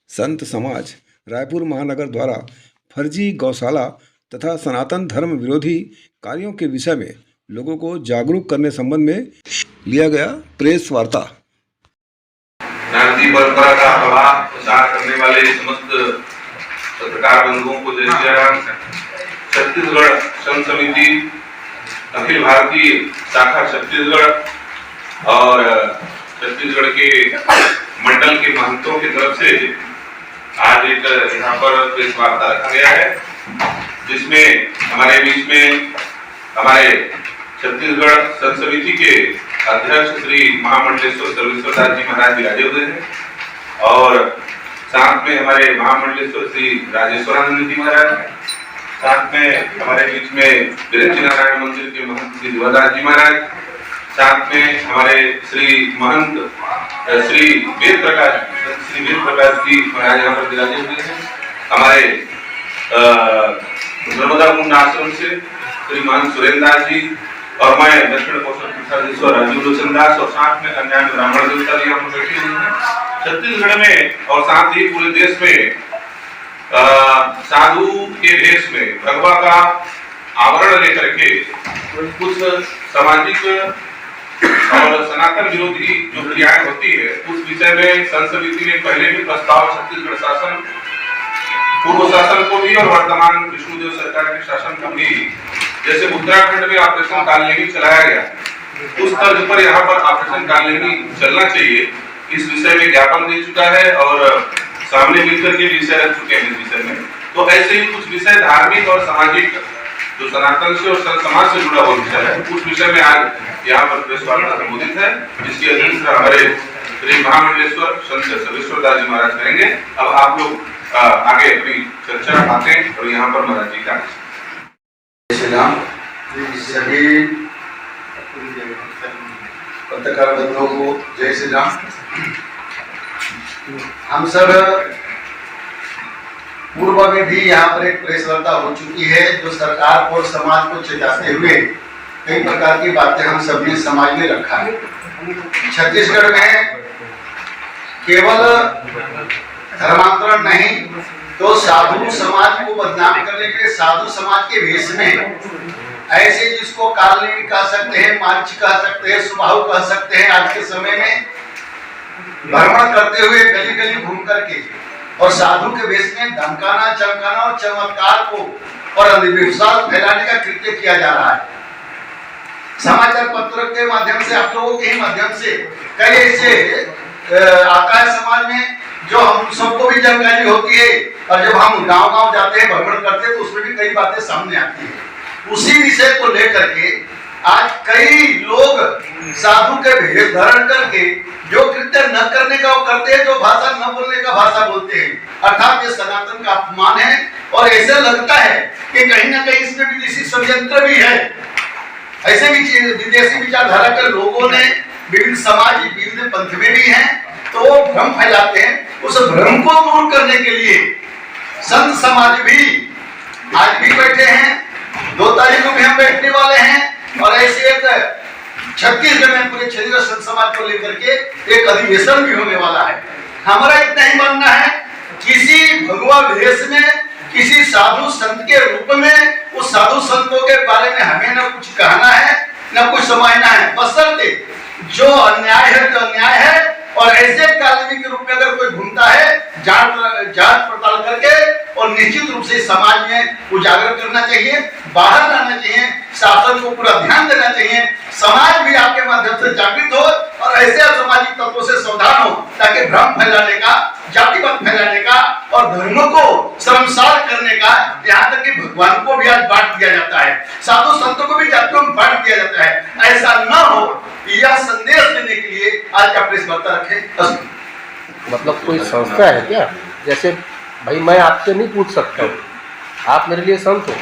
संत समाज रायपुर महानगर द्वारा फर्जी गौशाला तथा सनातन धर्म विरोधी कार्यों के विषय में लोगों को जागरूक करने संबंध में लिया गया प्रेस वार्ता। भारतीय परंपरा का प्रभाव प्रसार करने वाले समस्त पत्रकार बंधुओं को जय श्री राम। छत्तीसगढ़ संत समिति अखिल भारतीय शाखा छत्तीसगढ़ और छत्तीसगढ़ के मंडल के महंतों की तरफ से आज एक यहाँ पर प्रेस वार्ता रखा गया है, जिसमें हमारे बीच में हमारे छत्तीसगढ़ संत समिति के अध्यक्ष श्री महामंडलेश्वर सर्वेश्वर दास जी महाराज विराजे हुए हैं और साथ में हमारे महामंडलेश्वर श्री राजेश्वरानंद जी महाराज, साथ में हमारे बीच में वीरेंद्र नारायण मंदिर के महंत श्री दिवादास जी महाराज, साथ में हमारे श्री महंत श्री वेद प्रकाश जी महाराज यहाँ पर विराजे हुए हैं। हमारे नर्मदा कुंड आश्रम से श्री महंत सुरेंद्र दास जी और मैं दक्षिण कौशल राजीव लोचन दास और साथ में अन्य ब्राह्मण देवता जी यहाँ पर बैठे हुए हैं। छत्तीसगढ़ में और साथ ही पूरे देश में साधु के भेष में भगवा का आवरण लेकर के कुछ सामाजिक और सनातन विरोधी जो क्रियाएं होती है, उस विषय में संत समिति ने पहले भी प्रस्ताव छत्तीसगढ़ शासन, पूर्व शासन को भी और वर्तमान विष्णुदेव सरकार के शासन को भी, जैसे उत्तराखंड में ऑपरेशन कालनेमी चलाया गया, उस तर्ज पर यहाँ पर ऑपरेशन कालनेमी चलना चाहिए, इस विषय में ज्ञापन दे चुका है और सामने मिलकर के विषय रख चुके हैं इस विषय में। तो ऐसे ही कुछ विषय धार्मिक और सामाजिक जो सनातन से और समाज से जुड़ा हुआ विषय है, उस विषय में आज यहाँ पर प्रेस वार्ता संबोधित है, जिसकी अध्यक्षता हमारे श्री महामंडलेश्वर संत सर्वेश्वर दास जी महाराज करेंगे। अब आप लोग आगे अपनी चर्चा बातें और यहाँ पर महाराज जी का सभी पत्रकार बंधुओं को जय श्री राम। हम सब पूर्व में भी यहाँ पर एक प्रेस वार्ता हो चुकी है, जो सरकार और समाज को चेताते हुए कई प्रकार की बातें हम सबने समाज में रखा है। छत्तीसगढ़ में केवल धर्मांतरण नहीं तो साधु समाज को बदनाम करने के लिए साधु समाज के भेष में ऐसे जिसको कालनेमी कह सकते हैं, मार्च कह सकते हैं, सुबाहु कह सकते हैं, आज के समय में भ्रमण करते हुए गली गली घूम करके और साधु के भेष में धमकाना, चमकाना और चमत्कार को और अंधविश्वास फैलाने का कृत्य किया जा रहा है। समाचार पत्रों के माध्यम से, आप लोगों के माध्यम से कई ऐसे आता है समाज में जो हम सबको भी जानकारी होती है, और जब हम गांव-गांव जाते हैं, भ्रमण करते हैं, तो उसमें भी कई बातें सामने आती है। उसी विषय को लेकर के आज कई लोग साधु के भेष धारण करके जो कृत्य न करने का वो करते हैं, जो भाषा न बोलने का भाषा बोलते हैं, अर्थात ये सनातन का अपमान है। और ऐसे लगता है कि कहीं ना कहीं इसमें विदेशी षड्यंत्र भी है। ऐसे भी विदेशी विचारधारा के लोगों ने विभिन्न समाज, विभिन्न पंथ में भी हैं, तो वो भ्रम फैलाते हैं। उस भ्रम को दूर करने के लिए संत समाज भी आज भी बैठे हैं, 2 तारीख को भी हम बैठने वाले हैं, और ऐसे एक छत्तीसगढ़ में पूरे छत्तीसगढ़ संत समाज को लेकर के एक अधिवेशन भी होने वाला है। हमारा इतना ही मानना है, किसी भगवा भेष में, किसी साधु संत के रूप में उस साधु संतों के बारे में हमें न कुछ कहना है, न कुछ समझना है, बशर्ते जो अन्याय है तो अन्याय है। और ऐसे कालनेमी के रूप में अगर कोई घूमता है, जांच पड़ताल करके और निश्चित रूप से समाज में उजागर करना चाहिए, बाहर लाना चाहिए, शासन को पूरा ध्यान देना चाहिए, समाज भी आपके माध्यम से जागृत हो और ऐसे असामाजिक तत्वों से सावधान हो, ताकि भ्रम फैलाने का, जातिवाद फैलाने का और धर्म को शर्मसार करने का, यहाँ तक कि भगवान को भी आज बांट दिया जाता है, साधु संतों को भी जातियों में बांट दिया जाता है। ऐसा न हो, यह संदेश देने के लिए आज का प्रेस वार्ता रखें। मतलब कोई संस्था है क्या? जैसे भाई मैं आपसे नहीं पूछ सकता हूँ, आप मेरे लिए संत हो।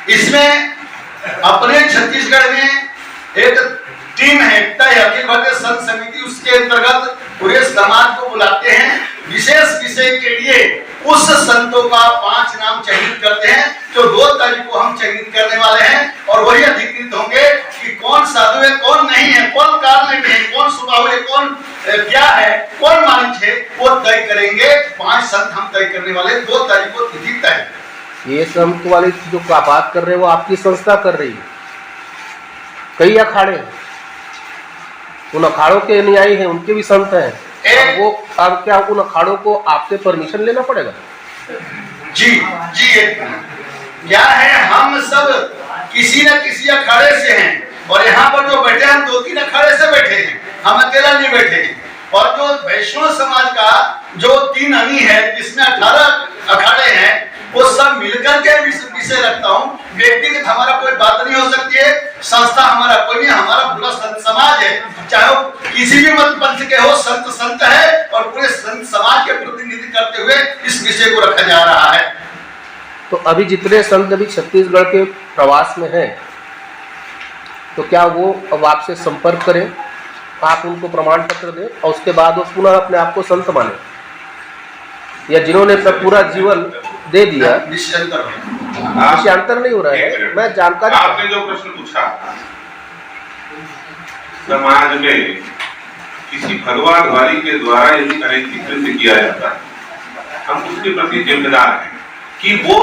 इसमें अपने छत्तीसगढ़ में एक टीम है, अखिल भारतीय संत समिति, उसके अंतर्गत पूरे समाज को बुलाते हैं, विशेष विषय के लिए उस संतों का 5 नाम चयनित करते हैं, जो 2 तारीख को हम चयनित करने वाले हैं, और वही अधिकृत होंगे कि कौन साधु है, कौन नहीं है, कौन कालनेमी है, कौन सुबाहु है, कौन क्या है, कौन मानिक है। तय करेंगे, 5 संत हम तय करने वाले, 2 तारीख को तिथि तय। ये संत वाली जो बात कर रहे हैं वो आपकी संस्था कर रही है। कई अखाड़े हैं, उन अखाड़ों के अनुयायी हैं, उनके भी संत हैं। अब क्या उन अखाड़ों को आपसे परमिशन लेना पड़ेगा? जी जी, एक क्या है, हम सब किसी न किसी अखाड़े से हैं, और यहाँ पर जो बैठे हैं 2-3 अखाड़े से बैठे हैं, हम अकेला नहीं बैठे हैं। और जो वैष्णव समाज का जो 3 अंगी है, जिसमें 18 अखाड़े हैं, वो सब मिलकर के विषय रखता हूँ। व्यक्तिगत हमारा कोई बात नहीं हो सकती है, संस्था हमारा कोई नहीं, हमारा पूरा संत समाज है, चाहे वो किसी भी मत पंथ के हो, संत संत है, और पूरे संत समाज के प्रतिनिधि करते हुए इस विषय को रखा जा रहा है। तो अभी जितने संत अभी छत्तीसगढ़ के प्रवास में हैं, तो क्या वो अब आपसे संपर्क करें, आप उनको प्रमाण पत्र दें और उसके बाद वो पुनः अपने आप को संत माने, या जिन्होंने अपना पूरा जीवन दे दिया? निश्चयांतर नहीं हो रहा है, मैं जानकारी। आपने जो प्रश्न पूछा, समाज में किसी भगवानवादी के द्वारा यदि अनैतिक कृत्य किया जाता है, हम उसके प्रति जिम्मेदार हैं कि वो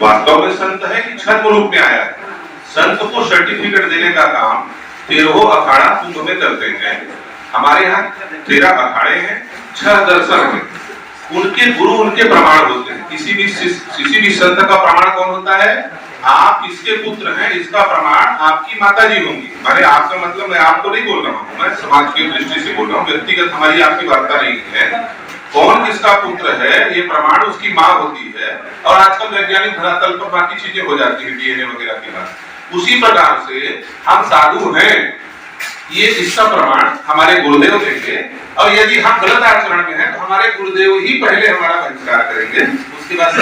वास्तव में संत है कि छद्म रूप में आया है। संत को सर्टिफिकेट देने का काम 13 अखाड़ा कुंभ में करते हैं। हमारे यहाँ 13 अखाड़े हैं, 6 दर्शन हैं, उनके गुरु उनके प्रमाण होते हैं। किसी भी संत का प्रमाण कौन होता है? आप इसके पुत्र हैं, इसका प्रमाण आपकी माता जी होंगी। माने आपका मतलब, मैं आपको नहीं बोल रहा हूँ, मैं समाज की दृष्टि से बोल रहा हूँ, व्यक्तिगत हमारी आपकी वार्ता नहीं है। कौन किसका पुत्र है, ये प्रमाण उसकी माँ होती है। और आजकल वैज्ञानिक धरातल पर बाकी चीजें हो जाती है, डीएनए वगैरह के बाद। उसी प्रकार से हम साधु हैं, ये इसका प्रमाण हमारे गुरुदेव देंगे। और यदि हम गलत आचरण में हैं तो हमारे गुरुदेव ही पहले हमारा बहिष्कार करेंगे, उसके बाद।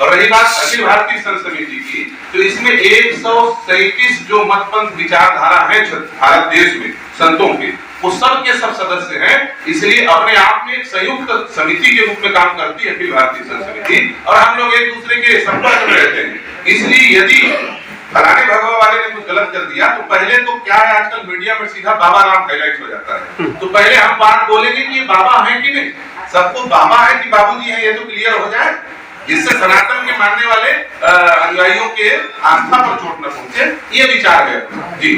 और रही बात अखिल भारतीय संत समिति की, तो इसमें 137 जो मतपंथ विचारधारा है भारत देश में संतों के, वो सब के सब सदस्य हैं। इसलिए अपने आप में एक संयुक्त समिति के रूप में काम करती है अखिल भारतीय संत समिति, और हम लोग एक दूसरे के संपर्क में रहते हैं। इसलिए यदि फलाने भगवा वाले ने कुछ गलत कर दिया, तो पहले तो क्या है, आजकल मीडिया में सीधा बाबा नाम हाईलाइट हो जाता है, तो पहले हम बात बोलेंगे कि ये बाबा है कि नहीं, सबको बाबा है कि बाबूजी है, ये तो क्लियर हो जाए, जिससे सनातन के मानने वाले अनुयायियों के आस्था पर चोट न पहुंचे। ये विचार है जी।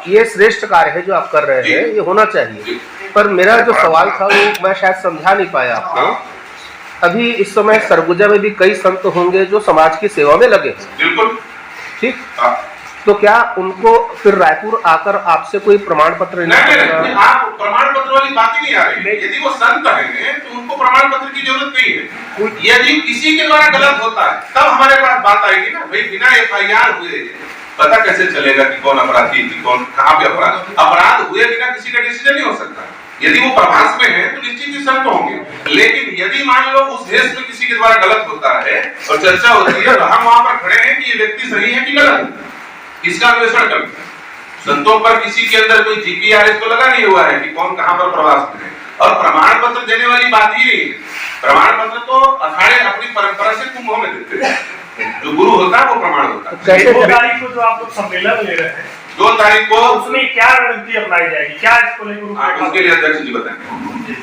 ये श्रेष्ठ कार्य है जो आप कर रहे हैं, ये होना चाहिए। पर मेरा जो सवाल था वो मैं शायद समझा नहीं पाया आपको। अभी इस समय सरगुजा में भी कई संत होंगे जो समाज की सेवा में लगे, बिल्कुल ठीक। तो क्या उनको फिर रायपुर आकर आपसे कोई प्रमाण पत्र नहीं, आप प्रमाण पत्र वाली बात ही नहीं आ रही है। यदि वो संत हैं तो उनको प्रमाण पत्र की जरूरत नहीं है। यदि किसी के द्वारा गलत होता है तब हमारे पास बात आएगी ना, भाई बिना FIR हुए पता कैसे चलेगा कि कौन अपराधी थी, कौन कहाँ पे अपराध हुए बिना किसी का डिसीजन नहीं हो सकता। यदि वो प्रभास में है तो निश्चित ही संत होंगे। लेकिन यदि मान लो उस देश में किसी के द्वारा गलत होता है और चर्चा होती है, तो हम वहां पर खड़े हैं कि ये व्यक्ति सही है कि गलत है, इसका अन्वेषण करें। संतों पर किसी के अंदर कोई GPRS तो लगा नहीं हुआ है कि कौन कहां पर प्रवास में है। और प्रमाण पत्र देने वाली बात ही नहीं है। प्रमाण पत्र तो अखाड़े अपनी परंपरा से कुंभों में देते हैं, जो गुरु होता है वो प्रमाण होता है। 2 तारीख को जो आप लोग सम्मेलन ले रहे हैं, 2 तारीख को उसमें क्या रणनीति अपनाई जाएगी, क्या इसको लेकर? उसके लिए अध्यक्ष जी बताएंगे।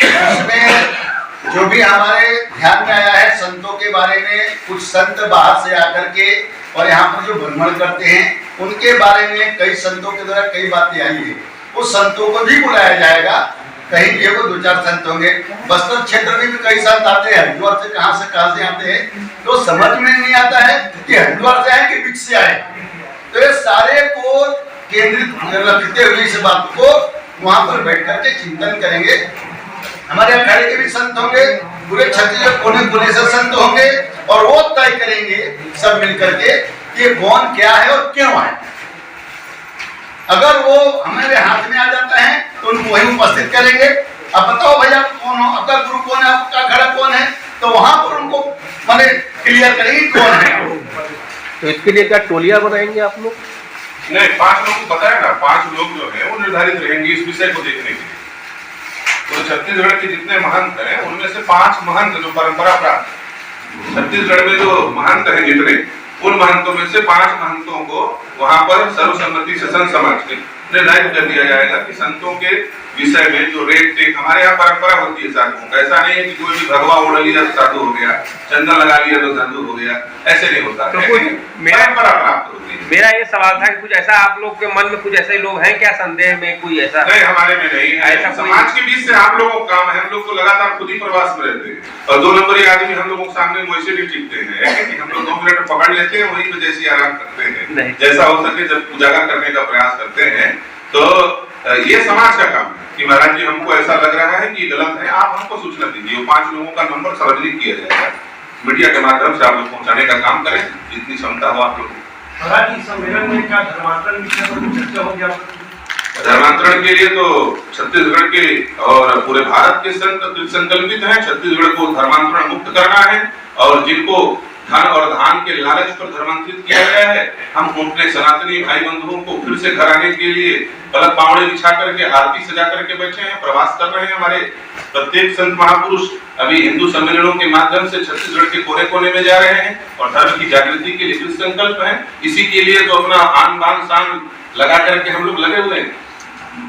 इसमें जो भी हमारे ध्यान में आया है संतों के बारे में, कुछ संत बाहर से आकर के और यहाँ पर जो भ्रमण करते हैं उनके बारे में कई संतों के द्वारा कई बातें आई है, उस संतों को भी बुलाया जाएगा। कहीं भी वो 2-4 संत होंगे। बस्तर क्षेत्र में भी कई संत आते हैं, हरिद्वार से कहाँ से आते हैं, तो समझ में नहीं आता है कि हरिद्वार से आए कि बीच से आए। तो ये सारे को केंद्रित रखते हुए इस बात को वहां पर बैठ करके चिंतन करेंगे। हमारे अखाड़े के भी संत होंगे, पूरे छत्तीसगढ़ कोने से संत होंगे, और वो तय करेंगे सब मिलकर के कि कौन क्या है और क्यों है। अगर वो हमारे हाथ में आ जाता है तो उनको वही उपस्थित करेंगे। अब बताओ भैया कौन हो, आपका गुरु कौन है, आपका अखाड़ा कौन है, तो वहां पर उनको माने क्लियर करेंगे कौन है। तो इसके लिए क्या टोलियां बनाएंगे आप लोग? नहीं, 5 लोग को बताया ना, 5 लोग जो है वो निर्धारित रहेंगे इस विषय को देखने के लिए। तो छत्तीसगढ़ के जितने महंत हैं उनमें से 5 महंत जो परंपरा प्राप्त, छत्तीसगढ़ में जो महंत हैं जितने, उन महंतों में से 5 महंतों को वहां पर सर्वसम्मति से संत समाज के निर्धारित कर दिया जाएगा कि संतों के विषय में जो रेट टेक, हमारे यहाँ परंपरा होती है साधुओं का, ऐसा नहीं है कि कोई भी भगवा ओढ़ लिया तो साधु हो गया, चंदन लगा लिया तो साधु हो गया, ऐसे नहीं होता तो है। कुछ परंपरा प्राप्त होती है। मेरा ये सवाल था कि कुछ ऐसा आप लोग के मन में कुछ ऐसे लोग हैं क्या, संदेह में कोई ऐसा? नहीं, हमारे में नहीं है। ऐसा कोई- समाज के बीच से आप लोगों का काम है, हम लोग तो लगातार खुद ही प्रवास में रहते हैं और 2 नंबरी आदमी हम लोगों के सामने वैसे भी टिकते हैं कि हम लोग 2 मिनट पकड़ लेते हैं, वहीं पे जैसे आराम करते नहीं। हैं, जैसा हो सके जब उजागर करने का प्रयास करते हैं। तो ये समाज का काम है कि महाराज जी हमको ऐसा लग रहा है कि गलत है, आप हमको सूचना दीजिए। 5 लोगों का नंबर सार्वजनिक किया जाएगा, मीडिया के माध्यम से आप लोग पहुंचाने का काम करें जितनी क्षमता हो आप लोग। महाराज इस सम्मेलन में क्या धर्मांतरण विषय पर कुछ चर्चा होगी आप? धर्मांतरण के लिए तो छत्तीसगढ़ के और पूरे भारत के संत संकल्पित हैं। छत्तीसगढ़ को धर्मांतरण मुक्त करना है और जिनको धन और धान के लालच पर धर्मांतरित किया गया है, हम अपने सनातनी भाई बंधुओं को फिर से घर आने के लिए पलक पावड़े बिछा करके, आरती सजा करके बैठे हैं, प्रवास कर रहे हैं। हमारे प्रत्येक संत महापुरुष अभी हिंदू सम्मेलनों के माध्यम से छत्तीसगढ़ के कोने कोने में जा रहे हैं और धर्म की जागृति के लिए कृत संकल्प है। इसी के लिए तो अपना आन बान शान लगा करके हम लोग लगे हुए हैं।